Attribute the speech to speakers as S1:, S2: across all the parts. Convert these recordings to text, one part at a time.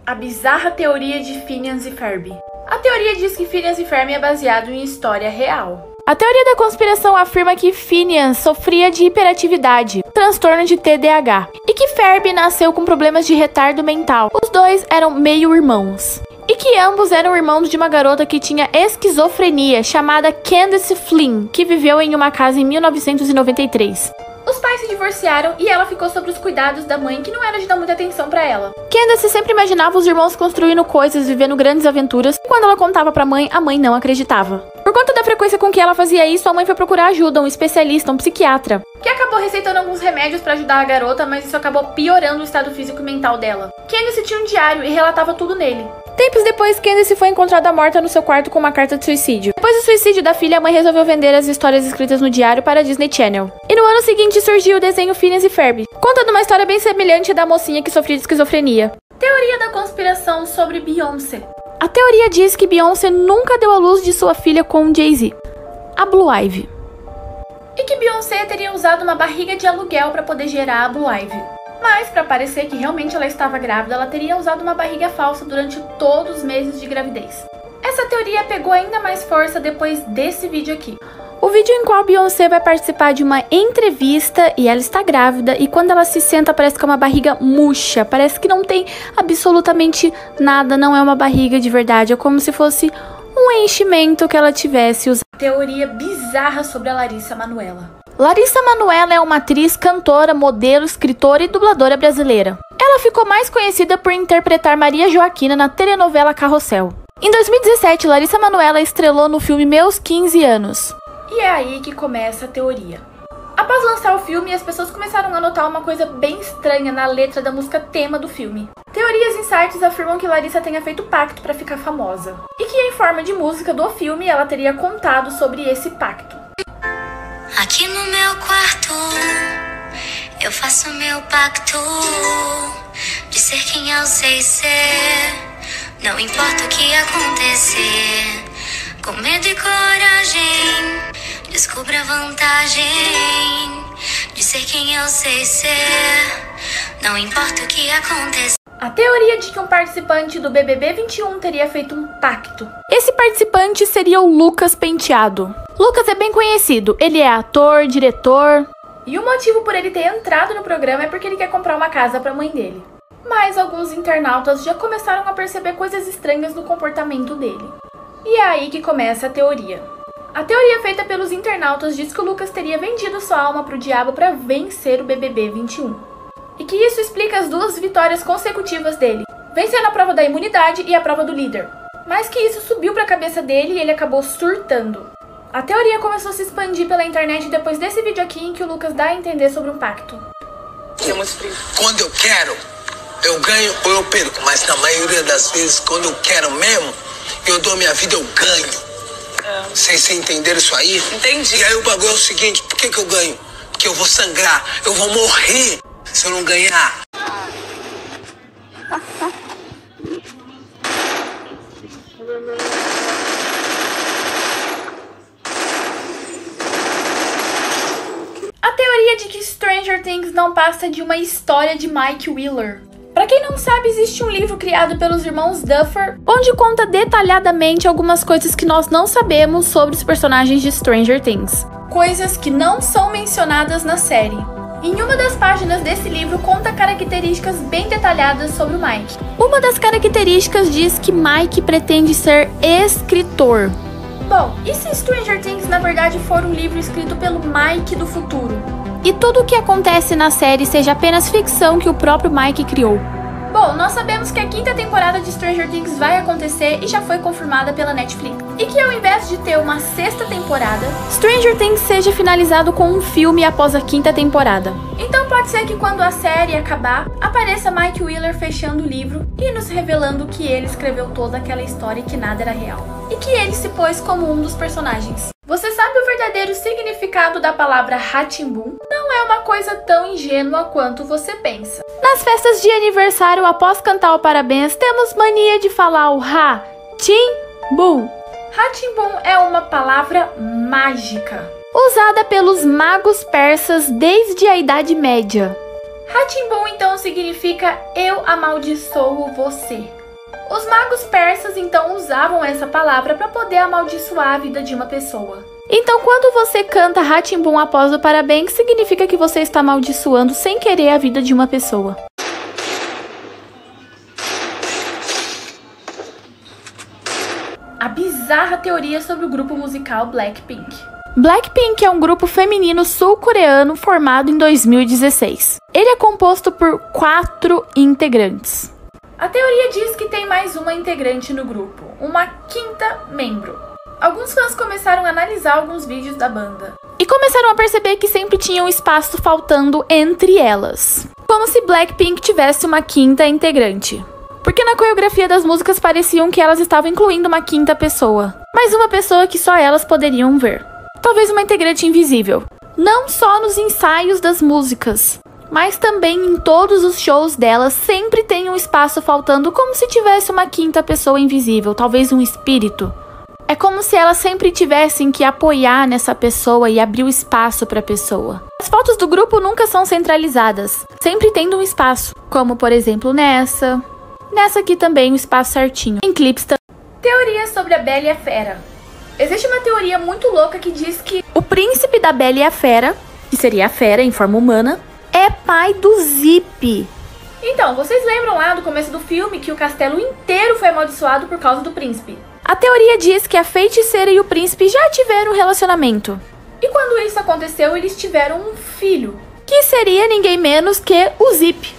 S1: A bizarra teoria de Phineas e Ferb. A teoria diz que Phineas e Ferb é baseado em história real. A teoria da conspiração afirma que Phineas sofria de hiperatividade, transtorno de TDAH, e que Ferb nasceu com problemas de retardo mental. Os dois eram meio-irmãos. E que ambos eram irmãos de uma garota que tinha esquizofrenia, chamada Candace Flynn, que viveu em uma casa em 1993. Os pais se divorciaram e ela ficou sob os cuidados da mãe, que não era de dar muita atenção pra ela. Candace sempre imaginava os irmãos construindo coisas, vivendo grandes aventuras, e quando ela contava pra mãe, a mãe não acreditava. Por conta da frequência com que ela fazia isso, a mãe foi procurar ajuda, um especialista, um psiquiatra, que acabou receitando alguns remédios pra ajudar a garota, mas isso acabou piorando o estado físico e mental dela. Candace tinha um diário e relatava tudo nele. Tempos depois, Candace foi encontrada morta no seu quarto com uma carta de suicídio. Depois do suicídio da filha, a mãe resolveu vender as histórias escritas no diário para a Disney Channel. E no ano seguinte surgiu o desenho Phineas e Ferb, contando uma história bem semelhante da mocinha que sofria de esquizofrenia. Teoria da conspiração sobre Beyoncé. A teoria diz que Beyoncé nunca deu à luz de sua filha com Jay-Z, a Blue Ivy. E que Beyoncé teria usado uma barriga de aluguel para poder gerar a Blue Ivy. Mas, para parecer que realmente ela estava grávida, ela teria usado uma barriga falsa durante todos os meses de gravidez. Essa teoria pegou ainda mais força depois desse vídeo aqui. O vídeo em qual Beyoncé vai participar de uma entrevista e ela está grávida, e quando ela se senta parece que é uma barriga murcha, parece que não tem absolutamente nada, não é uma barriga de verdade, é como se fosse um enchimento que ela tivesse usado. Teoria bizarra sobre a Larissa Manoela. Larissa Manoela é uma atriz, cantora, modelo, escritora e dubladora brasileira. Ela ficou mais conhecida por interpretar Maria Joaquina na telenovela Carrossel. Em 2017, Larissa Manoela estrelou no filme Meus 15 Anos. E é aí que começa a teoria. Após lançar o filme, as pessoas começaram a notar uma coisa bem estranha na letra da música tema do filme. Teorias em sites afirmam que Larissa tenha feito pacto para ficar famosa. E que em forma de música do filme, ela teria contado sobre esse pacto.
S2: Aqui no meu quarto, eu faço meu pacto de ser quem eu sei ser. Não importa o que acontecer, com medo e coragem, descubra a vantagem de ser quem eu sei ser. Não importa o que acontecer.
S1: A teoria de que um participante do BBB 21 teria feito um pacto. Esse participante seria o Lucas Penteado. Lucas é bem conhecido, ele é ator, diretor, e o motivo por ele ter entrado no programa é porque ele quer comprar uma casa para a mãe dele. Mas alguns internautas já começaram a perceber coisas estranhas no comportamento dele. E é aí que começa a teoria. A teoria feita pelos internautas diz que o Lucas teria vendido sua alma para o diabo para vencer o BBB 21. E que isso explica as duas vitórias consecutivas dele, vencendo a prova da imunidade e a prova do líder. Mas que isso subiu para a cabeça dele e ele acabou surtando. A teoria começou a se expandir pela internet depois desse vídeo aqui em que o Lucas dá a entender sobre um pacto.
S3: Quando eu quero, eu ganho ou eu perco, mas na maioria das vezes, quando eu quero mesmo, eu dou minha vida, eu ganho. Vocês entenderam isso aí?
S4: Entendi.
S3: E aí o bagulho é o seguinte, por que eu ganho? Porque eu vou sangrar, eu vou morrer se eu não ganhar.
S1: A teoria de que Stranger Things não passa de uma história de Mike Wheeler. Pra quem não sabe, existe um livro criado pelos irmãos Duffer, onde conta detalhadamente algumas coisas que nós não sabemos sobre os personagens de Stranger Things. Coisas que não são mencionadas na série. Em uma das páginas desse livro conta características bem detalhadas sobre o Mike. Uma das características diz que Mike pretende ser escritor. Bom, e se Stranger Things na verdade for um livro escrito pelo Mike do futuro? E tudo o que acontece na série seja apenas ficção que o próprio Mike criou? Bom, nós sabemos que a 5ª temporada de Stranger Things vai acontecer e já foi confirmada pela Netflix. E que ao invés de ter uma 6ª temporada, Stranger Things seja finalizado com um filme após a 5ª temporada. Então pode ser que quando a série acabar, apareça Mike Wheeler fechando o livro e nos revelando que ele escreveu toda aquela história e que nada era real. E que ele se pôs como um dos personagens. Você sabe o verdadeiro significado da palavra Rá-Tim-Bum? Não é uma coisa tão ingênua quanto você pensa. Nas festas de aniversário, após cantar o parabéns, temos mania de falar o Rá-Tim-Bum. Rá-Tim-Bum é uma palavra mágica, usada pelos magos persas desde a Idade Média. Rá-Tim-Bum então significa eu amaldiçoo você. Os magos persas então usavam essa palavra para poder amaldiçoar a vida de uma pessoa. Então quando você canta Rá-Tim-Bum após o parabéns, significa que você está amaldiçoando sem querer a vida de uma pessoa. A bizarra teoria sobre o grupo musical Blackpink. Blackpink é um grupo feminino sul-coreano formado em 2016. Ele é composto por 4 integrantes. A teoria diz que tem mais uma integrante no grupo, uma 5ª membro. Alguns fãs começaram a analisar alguns vídeos da banda e começaram a perceber que sempre tinha um espaço faltando entre elas, como se Blackpink tivesse uma 5ª integrante. Porque na coreografia das músicas pareciam que elas estavam incluindo uma 5ª pessoa, mas uma pessoa que só elas poderiam ver. Talvez uma integrante invisível. Não só nos ensaios das músicas, mas também em todos os shows delas sempre tem um espaço faltando, como se tivesse uma 5ª pessoa invisível, talvez um espírito. É como se elas sempre tivessem que apoiar nessa pessoa e abrir o espaço para a pessoa. As fotos do grupo nunca são centralizadas, sempre tendo um espaço, como por exemplo nessa aqui também um espaço certinho. Em clipes também. Teoria sobre a Bela e a Fera. Existe uma teoria muito louca que diz que o príncipe da Bela e a Fera, que seria a fera em forma humana, é pai do Zip. Então, vocês lembram lá do começo do filme que o castelo inteiro foi amaldiçoado por causa do príncipe? A teoria diz que a feiticeira e o príncipe já tiveram um relacionamento. E quando isso aconteceu, eles tiveram um filho, que seria ninguém menos que o Zip.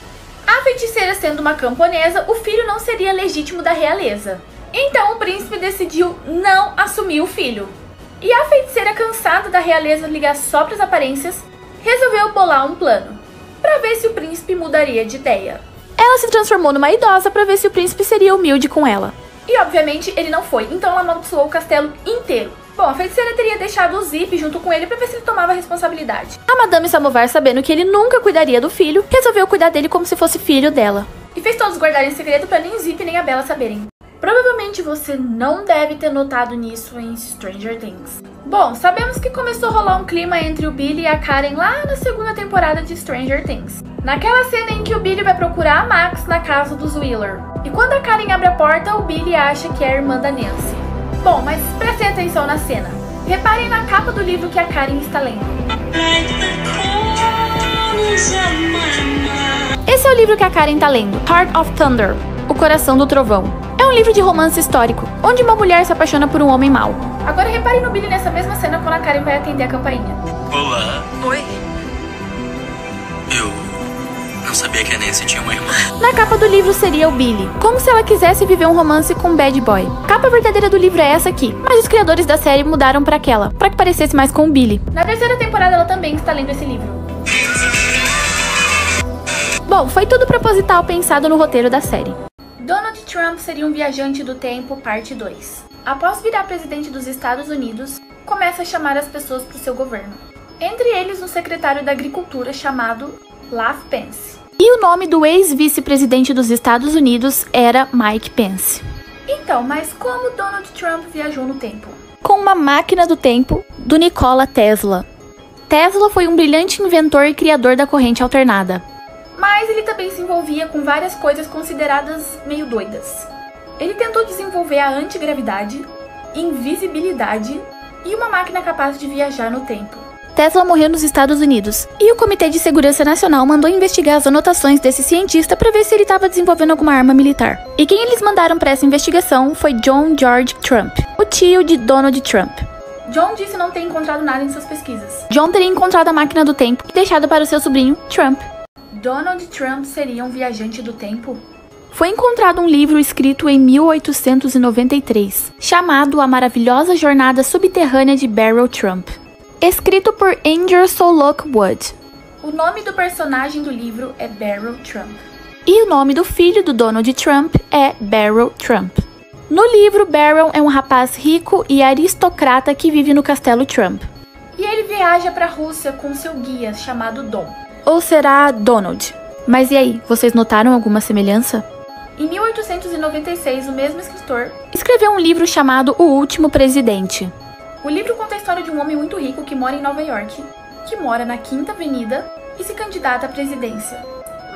S1: A feiticeira sendo uma camponesa, o filho não seria legítimo da realeza. Então o príncipe decidiu não assumir o filho. E a feiticeira, cansada da realeza ligar só para as aparências, resolveu bolar um plano para ver se o príncipe mudaria de ideia. Ela se transformou numa idosa para ver se o príncipe seria humilde com ela. E obviamente ele não foi, então ela amaldiçoou o castelo inteiro. Bom, a feiticeira teria deixado o Zip junto com ele para ver se ele tomava a responsabilidade. A Madame Samovar, sabendo que ele nunca cuidaria do filho, resolveu cuidar dele como se fosse filho dela. E fez todos guardarem segredo para nem o Zip nem a Bella saberem. Provavelmente você não deve ter notado nisso em Stranger Things. Bom, sabemos que começou a rolar um clima entre o Billy e a Karen lá na 2ª temporada de Stranger Things. Naquela cena em que o Billy vai procurar a Max na casa dos Wheeler. E quando a Karen abre a porta, o Billy acha que é a irmã da Nancy. Bom, mas prestem atenção na cena. Reparem na capa do livro que a Karen está lendo. Esse é o livro que a Karen está lendo, Heart of Thunder, O Coração do Trovão. É um livro de romance histórico, onde uma mulher se apaixona por um homem mau. Agora reparem no Billy nessa mesma cena quando a Karen vai atender a campainha.
S4: Olá.
S2: Oi.
S4: Eu não sabia que a Nancy tinha uma irmã.
S1: Na capa do livro seria o Billy, como se ela quisesse viver um romance com um bad boy. A capa verdadeira do livro é essa aqui, mas os criadores da série mudaram pra aquela, pra que parecesse mais com o Billy. Na 3ª temporada ela também está lendo esse livro. Bom, foi tudo proposital pensado no roteiro da série. Donald Trump seria um viajante do tempo, parte 2. Após virar presidente dos Estados Unidos, começa a chamar as pessoas para o seu governo. Entre eles, um secretário da Agricultura chamado Lav Pence. E o nome do ex-vice-presidente dos Estados Unidos era Mike Pence. Então, mas como Donald Trump viajou no tempo? Com uma máquina do tempo do Nikola Tesla. Tesla foi um brilhante inventor e criador da corrente alternada. Mas ele também se envolvia com várias coisas consideradas meio doidas. Ele tentou desenvolver a antigravidade, invisibilidade e uma máquina capaz de viajar no tempo. Tesla morreu nos Estados Unidos, e o Comitê de Segurança Nacional mandou investigar as anotações desse cientista para ver se ele estava desenvolvendo alguma arma militar. E quem eles mandaram para essa investigação foi John George Trump, o tio de Donald Trump. John disse não ter encontrado nada em suas pesquisas. John teria encontrado a máquina do tempo e deixado para o seu sobrinho, Trump. Donald Trump seria um viajante do tempo? Foi encontrado um livro escrito em 1893, chamado A Maravilhosa Jornada Subterrânea de Barrel Trump, escrito por Ingersoll Lockwood. O nome do personagem do livro é Barrel Trump. E o nome do filho do Donald Trump é Barrel Trump. No livro, Barrel é um rapaz rico e aristocrata que vive no castelo Trump. E ele viaja para a Rússia com seu guia chamado Dom. Ou será Donald? Mas e aí, vocês notaram alguma semelhança? Em 1896, o mesmo escritor escreveu um livro chamado O Último Presidente. O livro conta a história de um homem muito rico que mora em Nova York, que mora na 5ª Avenida e se candidata à presidência.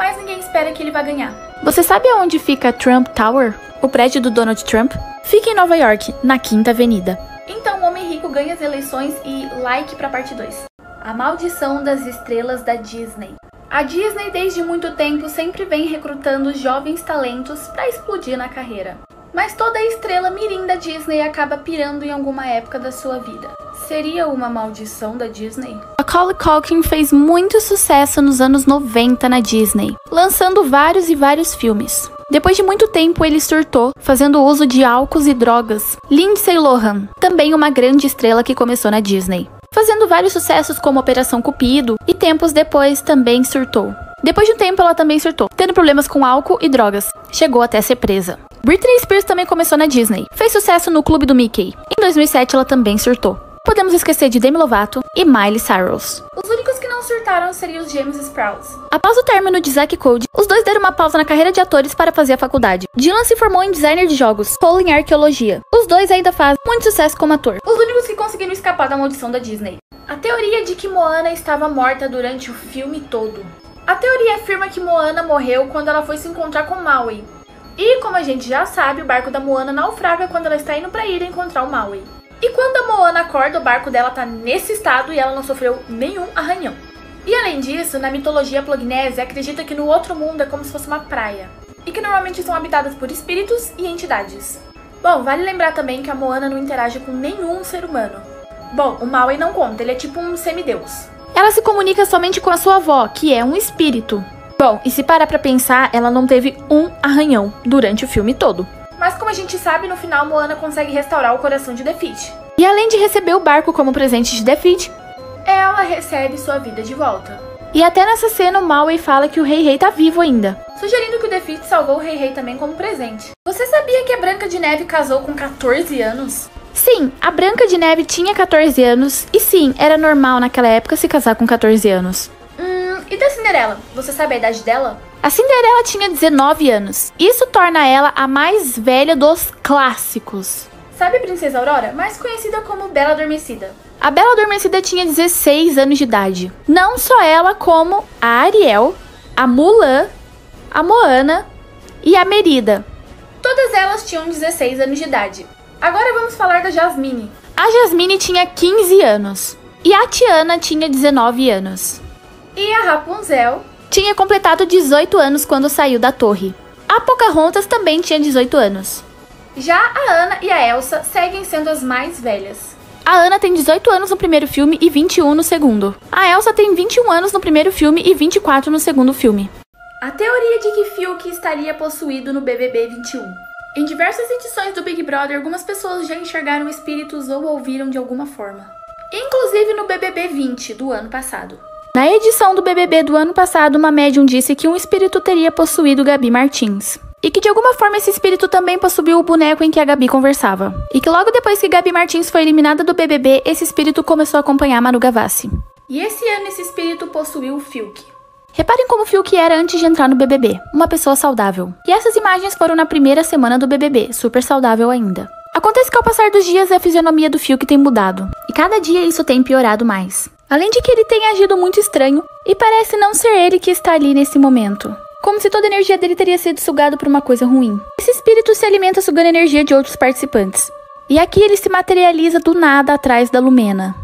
S1: mas ninguém espera que ele vá ganhar. Você sabe aonde fica Trump Tower? O prédio do Donald Trump? Fica em Nova York, na 5ª Avenida. Então o homem rico ganha as eleições e like pra parte 2. A maldição das estrelas da Disney. A Disney desde muito tempo sempre vem recrutando jovens talentos pra explodir na carreira. Mas toda estrela mirim da Disney acaba pirando em alguma época da sua vida. Seria uma maldição da Disney? Macaulay Culkin fez muito sucesso nos anos 90 na Disney, lançando vários e vários filmes. Depois de muito tempo ele surtou, fazendo uso de álcools e drogas. Lindsay Lohan, também uma grande estrela que começou na Disney, fazendo vários sucessos como Operação Cupido, e tempos depois também surtou. Depois de um tempo ela também surtou, tendo problemas com álcool e drogas. Chegou até ser presa. Britney Spears também começou na Disney, fez sucesso no Clube do Mickey. Em 2007 ela também surtou. Podemos esquecer de Demi Lovato e Miley Cyrus. Os únicos que não surtaram seriam os gêmeos Sprouse. Após o término de Zack e Cody, os dois deram uma pausa na carreira de atores para fazer a faculdade. Dylan se formou em designer de jogos, Cole em arqueologia. Os dois ainda fazem muito sucesso como ator. Os únicos que conseguiram escapar da maldição da Disney. A teoria de que Moana estava morta durante o filme todo. A teoria afirma que Moana morreu quando ela foi se encontrar com Maui. E como a gente já sabe, o barco da Moana naufraga quando ela está indo pra ilha encontrar o Maui. E quando a Moana acorda, o barco dela tá nesse estado e ela não sofreu nenhum arranhão. E além disso, na mitologia plognese, acredita que no outro mundo é como se fosse uma praia. E que normalmente são habitadas por espíritos e entidades. Bom, vale lembrar também que a Moana não interage com nenhum ser humano. Bom, o Maui não conta, ele é tipo um semideus. Ela se comunica somente com a sua avó, que é um espírito. Bom, e se parar pra pensar, ela não teve um arranhão durante o filme todo. Mas como a gente sabe, no final Moana consegue restaurar o coração de Defeat. E além de receber o barco como presente de Defeat, ela recebe sua vida de volta. E até nessa cena o Maui fala que o Rei Rei tá vivo ainda, sugerindo que o Defeat salvou o Rei Rei também como presente. Você sabia que a Branca de Neve casou com 14 anos? Sim, a Branca de Neve tinha 14 anos, e sim, era normal naquela época se casar com 14 anos. E da Cinderela? Você sabe a idade dela? A Cinderela tinha 19 anos. Isso torna ela a mais velha dos clássicos. Sabe a Princesa Aurora? Mais conhecida como Bela Adormecida. A Bela Adormecida tinha 16 anos de idade. Não só ela, como a Ariel, a Mulan, a Moana e a Merida. Todas elas tinham 16 anos de idade. Agora vamos falar da Jasmine. A Jasmine tinha 15 anos. E a Tiana tinha 19 anos. E a Rapunzel tinha completado 18 anos quando saiu da torre. A Pocahontas também tinha 18 anos. Já a Anna e a Elsa seguem sendo as mais velhas. A Anna tem 18 anos no primeiro filme e 21 no segundo. A Elsa tem 21 anos no primeiro filme e 24 no segundo filme. A teoria de que Fiuk estaria possuído no BBB 21. Em diversas edições do Big Brother, algumas pessoas já enxergaram espíritos ou ouviram de alguma forma. Inclusive no BBB 20 do ano passado. Na edição do BBB do ano passado, uma médium disse que um espírito teria possuído Gabi Martins. E que de alguma forma esse espírito também possuiu o boneco em que a Gabi conversava. E que logo depois que Gabi Martins foi eliminada do BBB, esse espírito começou a acompanhar Manu Gavassi. E esse ano esse espírito possuiu o Fiuk. Reparem como o Fiuk era antes de entrar no BBB, uma pessoa saudável. E essas imagens foram na primeira semana do BBB, super saudável ainda. Acontece que ao passar dos dias a fisionomia do Fiuk tem mudado. E cada dia isso tem piorado mais. Além de que ele tem agido muito estranho e parece não ser ele que está ali nesse momento. Como se toda a energia dele teria sido sugada por uma coisa ruim. Esse espírito se alimenta sugando a energia de outros participantes. E aqui ele se materializa do nada atrás da Lumena.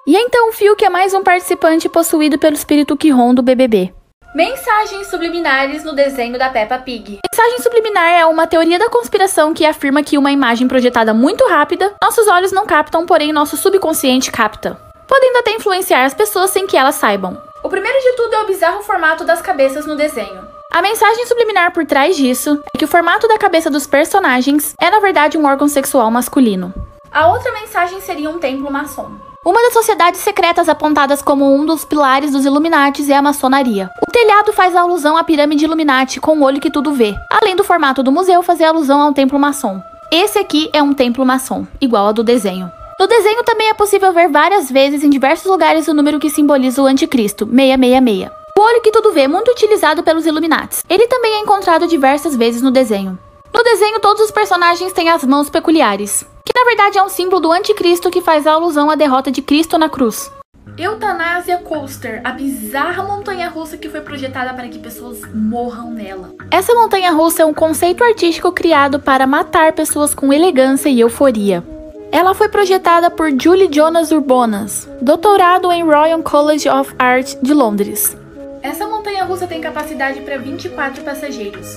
S1: E então o Fiuk é mais um participante possuído pelo espírito Kihon do BBB. Mensagens subliminares no desenho da Peppa Pig. Mensagem subliminar é uma teoria da conspiração que afirma que uma imagem projetada muito rápida, nossos olhos não captam, porém nosso subconsciente capta, podendo até influenciar as pessoas sem que elas saibam. O primeiro de tudo é o bizarro formato das cabeças no desenho. A mensagem subliminar por trás disso é que o formato da cabeça dos personagens é na verdade um órgão sexual masculino. A outra mensagem seria um templo maçom. Uma das sociedades secretas apontadas como um dos pilares dos Illuminatis é a maçonaria. O telhado faz alusão à pirâmide Illuminati com o olho que tudo vê, além do formato do museu fazer alusão a um templo maçom. Esse aqui é um templo maçom, igual ao do desenho. No desenho também é possível ver várias vezes em diversos lugares o número que simboliza o anticristo, 666. O olho que tudo vê é muito utilizado pelos Illuminatis. Ele também é encontrado diversas vezes no desenho. No desenho, todos os personagens têm as mãos peculiares, que na verdade é um símbolo do anticristo que faz alusão à derrota de Cristo na cruz. Eutanásia Coaster, a bizarra montanha-russa que foi projetada para que pessoas morram nela. Essa montanha-russa é um conceito artístico criado para matar pessoas com elegância e euforia. Ela foi projetada por Julie Jonas Urbonas, doutorado em Royal College of Art de Londres. Essa montanha-russa tem capacidade para 24 passageiros.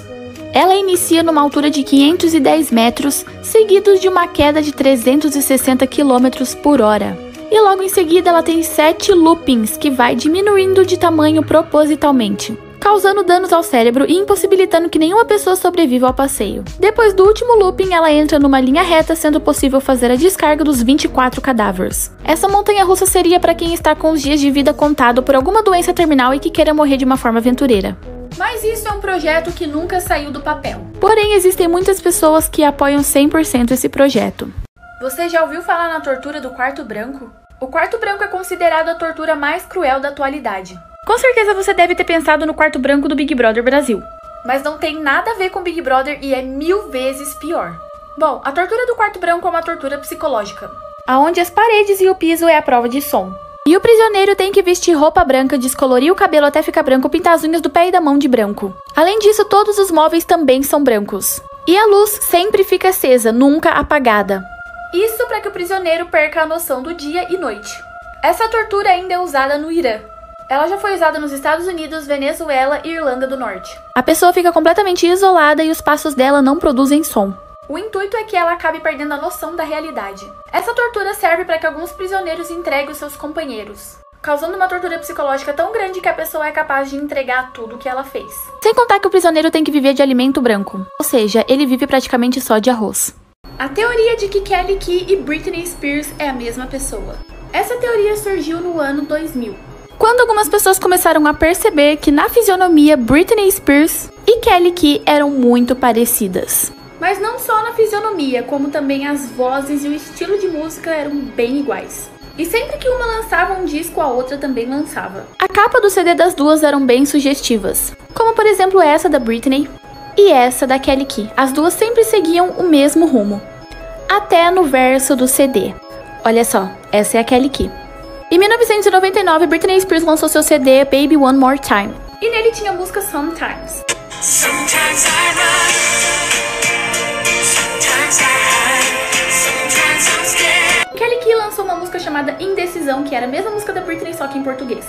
S1: Ela inicia numa altura de 510 metros, seguidos de uma queda de 360 km por hora. E logo em seguida ela tem 7 loopings que vai diminuindo de tamanho propositalmente, causando danos ao cérebro e impossibilitando que nenhuma pessoa sobreviva ao passeio. Depois do último looping, ela entra numa linha reta, sendo possível fazer a descarga dos 24 cadáveres. Essa montanha-russa seria para quem está com os dias de vida contado por alguma doença terminal e que queira morrer de uma forma aventureira. Mas isso é um projeto que nunca saiu do papel. Porém, existem muitas pessoas que apoiam 100% esse projeto. Você já ouviu falar na tortura do quarto branco? O quarto branco é considerado a tortura mais cruel da atualidade. Com certeza você deve ter pensado no quarto branco do Big Brother Brasil. Mas não tem nada a ver com Big Brother e é 1000 vezes pior. Bom, a tortura do quarto branco é uma tortura psicológica, onde as paredes e o piso é a prova de som. E o prisioneiro tem que vestir roupa branca, descolorir o cabelo até ficar branco, pintar as unhas do pé e da mão de branco. Além disso, todos os móveis também são brancos. E a luz sempre fica acesa, nunca apagada. Isso para que o prisioneiro perca a noção do dia e noite. Essa tortura ainda é usada no Irã. Ela já foi usada nos Estados Unidos, Venezuela e Irlanda do Norte. A pessoa fica completamente isolada e os passos dela não produzem som. O intuito é que ela acabe perdendo a noção da realidade. Essa tortura serve para que alguns prisioneiros entreguem os seus companheiros, causando uma tortura psicológica tão grande que a pessoa é capaz de entregar tudo o que ela fez. Sem contar que o prisioneiro tem que viver de alimento branco, ou seja, ele vive praticamente só de arroz. A teoria de que Kelly Key e Britney Spears é a mesma pessoa. Essa teoria surgiu no ano 2000, quando algumas pessoas começaram a perceber que na fisionomia Britney Spears e Kelly Key eram muito parecidas. Mas não só na fisionomia, como também as vozes e o estilo de música eram bem iguais. E sempre que uma lançava um disco, a outra também lançava. A capa do CD das duas eram bem sugestivas, como por exemplo essa da Britney e essa da Kelly Key. As duas sempre seguiam o mesmo rumo, até no verso do CD. Olha só, essa é a Kelly Key. Em 1999, Britney Spears lançou seu CD Baby One More Time, e nele tinha a música Sometimes. Sometimes I run, sometimes I hide, sometimes I'm scared. Kelly Key lançou uma música chamada Indecisão, que era a mesma música da Britney, só que em português.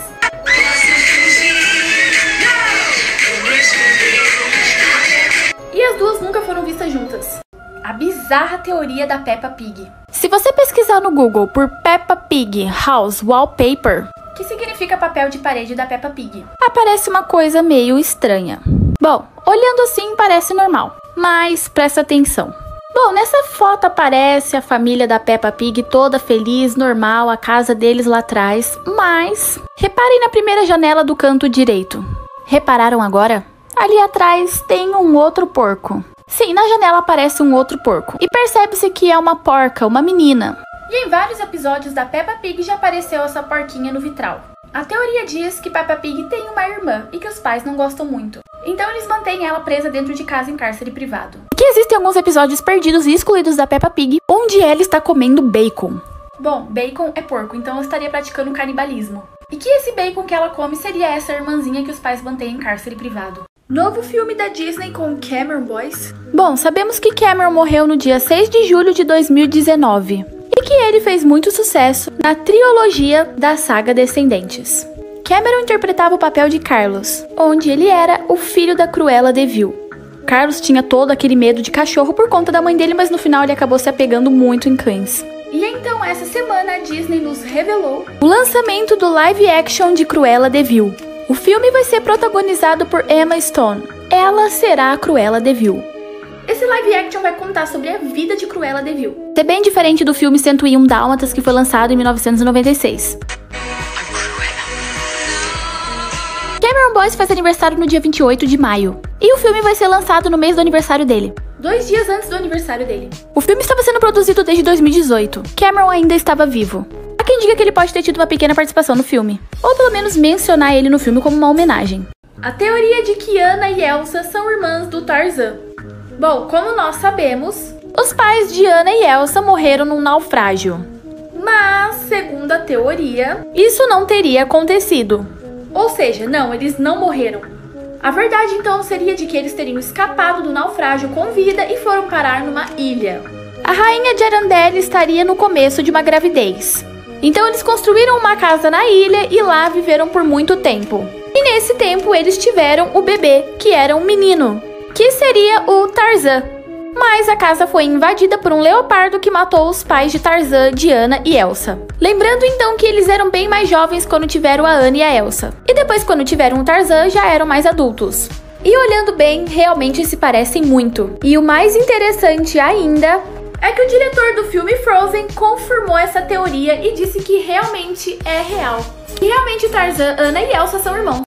S1: E as duas nunca foram vistas juntas. A bizarra teoria da Peppa Pig. Se você pesquisar no Google por Peppa Pig House Wallpaper, que significa papel de parede da Peppa Pig, aparece uma coisa meio estranha. Bom, olhando assim parece normal, mas presta atenção. Bom, nessa foto aparece a família da Peppa Pig toda feliz, normal, a casa deles lá atrás, mas reparem na primeira janela do canto direito. Repararam agora? Ali atrás tem um outro porco. Sim, na janela aparece um outro porco. E percebe-se que é uma porca, uma menina. E em vários episódios da Peppa Pig já apareceu essa porquinha no vitral. A teoria diz que Peppa Pig tem uma irmã e que os pais não gostam muito. Então eles mantêm ela presa dentro de casa em cárcere privado. E que existem alguns episódios perdidos e excluídos da Peppa Pig, onde ela está comendo bacon. Bom, bacon é porco, então ela estaria praticando canibalismo. E que esse bacon que ela come seria essa irmãzinha que os pais mantêm em cárcere privado. Novo filme da Disney com Cameron Boyce? Bom, sabemos que Cameron morreu no dia 6 de julho de 2019 e que ele fez muito sucesso na trilogia da saga Descendentes. Cameron interpretava o papel de Carlos, onde ele era o filho da Cruella de Vil. Carlos tinha todo aquele medo de cachorro por conta da mãe dele, mas no final ele acabou se apegando muito em cães. E então, essa semana, a Disney nos revelou o lançamento do live action de Cruella de Vil. O filme vai ser protagonizado por Emma Stone. Ela será a Cruella de Vil. Esse live action vai contar sobre a vida de Cruella de Vil. É bem diferente do filme 101 Dálmatas, que foi lançado em 1996. Cameron Boyce faz aniversário no dia 28 de maio. E o filme vai ser lançado no mês do aniversário dele. 2 dias antes do aniversário dele. O filme estava sendo produzido desde 2018. Cameron ainda estava vivo. Há quem diga que ele pode ter tido uma pequena participação no filme, ou pelo menos mencionar ele no filme como uma homenagem. A teoria de que Anna e Elsa são irmãs do Tarzan. Bom, como nós sabemos, os pais de Anna e Elsa morreram num naufrágio. Mas, segundo a teoria, isso não teria acontecido. Ou seja, não, eles não morreram. A verdade então seria de que eles teriam escapado do naufrágio com vida e foram parar numa ilha. A rainha de Arendelle estaria no começo de uma gravidez. Então eles construíram uma casa na ilha e lá viveram por muito tempo. E nesse tempo eles tiveram o bebê, que era um menino, que seria o Tarzan. Mas a casa foi invadida por um leopardo que matou os pais de Tarzan, Diana e Elsa. Lembrando então que eles eram bem mais jovens quando tiveram a Anna e a Elsa. E depois quando tiveram o Tarzan já eram mais adultos. E olhando bem, realmente se parecem muito. E o mais interessante ainda é que o diretor do filme Frozen confirmou essa teoria e disse que realmente é real. Que realmente Tarzan, Anna e Elsa são irmãos.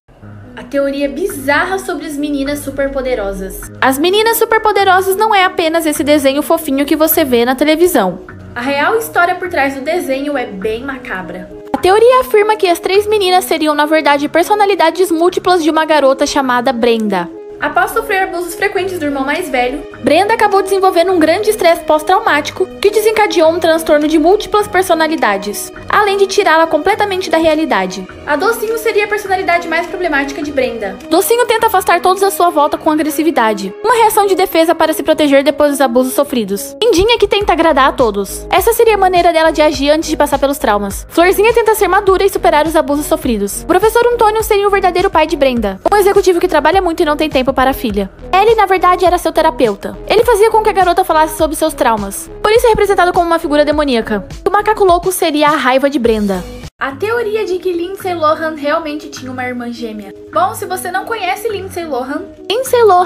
S1: A teoria bizarra sobre as meninas superpoderosas. As meninas superpoderosas não é apenas esse desenho fofinho que você vê na televisão. A real história por trás do desenho é bem macabra. A teoria afirma que as 3 meninas seriam na verdade personalidades múltiplas de uma garota chamada Brenda. Após sofrer abusos frequentes do irmão mais velho, Brenda acabou desenvolvendo um grande estresse pós-traumático que desencadeou um transtorno de múltiplas personalidades, além de tirá-la completamente da realidade. A Docinho seria a personalidade mais problemática de Brenda. Docinho tenta afastar todos à sua volta com agressividade, uma reação de defesa para se proteger depois dos abusos sofridos. Lindinha que tenta agradar a todos. Essa seria a maneira dela de agir antes de passar pelos traumas. Florzinha tenta ser madura e superar os abusos sofridos. O professor Antônio seria o verdadeiro pai de Brenda, um executivo que trabalha muito e não tem tempo para a filha. Ele, na verdade, era seu terapeuta. Ele fazia com que a garota falasse sobre seus traumas. Por isso é representado como uma figura demoníaca. O macaco louco seria a raiva de Brenda. A teoria de que Lindsay Lohan realmente tinha uma irmã gêmea. Bom, se você não conhece Lindsay Lohan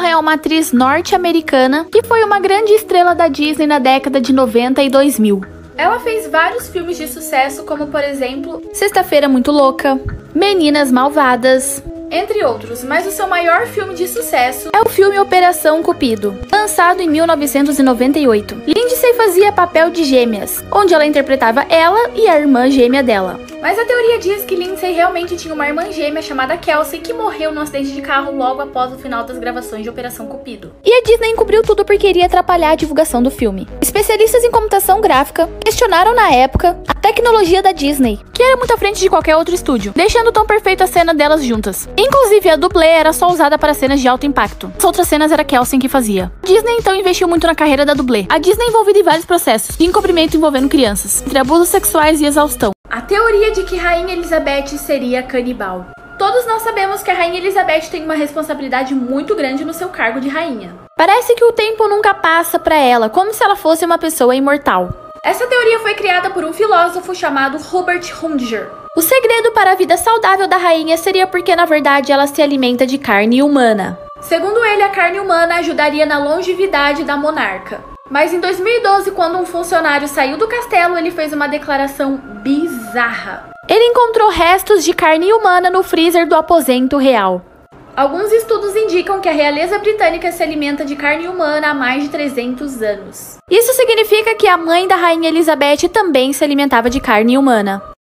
S1: é uma atriz norte-americana que foi uma grande estrela da Disney na década de 90 e 2000. Ela fez vários filmes de sucesso, como por exemplo, Sexta-feira Muito Louca, Meninas Malvadas, entre outros, mas o seu maior filme de sucesso é o filme Operação Cupido, lançado em 1998. Lindsay fazia papel de gêmeas, onde ela interpretava ela e a irmã gêmea dela. Mas a teoria diz que Lindsay realmente tinha uma irmã gêmea chamada Kelsey que morreu num acidente de carro logo após o final das gravações de Operação Cupido. E a Disney encobriu tudo porque iria atrapalhar a divulgação do filme. Especialistas em computação gráfica questionaram na época a tecnologia da Disney, que era muito à frente de qualquer outro estúdio, deixando tão perfeita a cena delas juntas. Inclusive, a dublê era só usada para cenas de alto impacto. As outras cenas era Kelsey que fazia. A Disney então investiu muito na carreira da dublê. A Disney é envolvida em vários processos de encobrimento envolvendo crianças, entre abusos sexuais e exaustão. A teoria de que Rainha Elizabeth seria canibal. Todos nós sabemos que a Rainha Elizabeth tem uma responsabilidade muito grande no seu cargo de rainha. Parece que o tempo nunca passa para ela, como se ela fosse uma pessoa imortal. Essa teoria foi criada por um filósofo chamado Hubert Hunger. O segredo para a vida saudável da rainha seria porque, na verdade, ela se alimenta de carne humana. Segundo ele, a carne humana ajudaria na longevidade da monarca. Mas em 2012, quando um funcionário saiu do castelo, ele fez uma declaração bizarra. Ele encontrou restos de carne humana no freezer do aposento real. Alguns estudos indicam que a realeza britânica se alimenta de carne humana há mais de 300 anos. Isso significa que a mãe da Rainha Elizabeth também se alimentava de carne humana.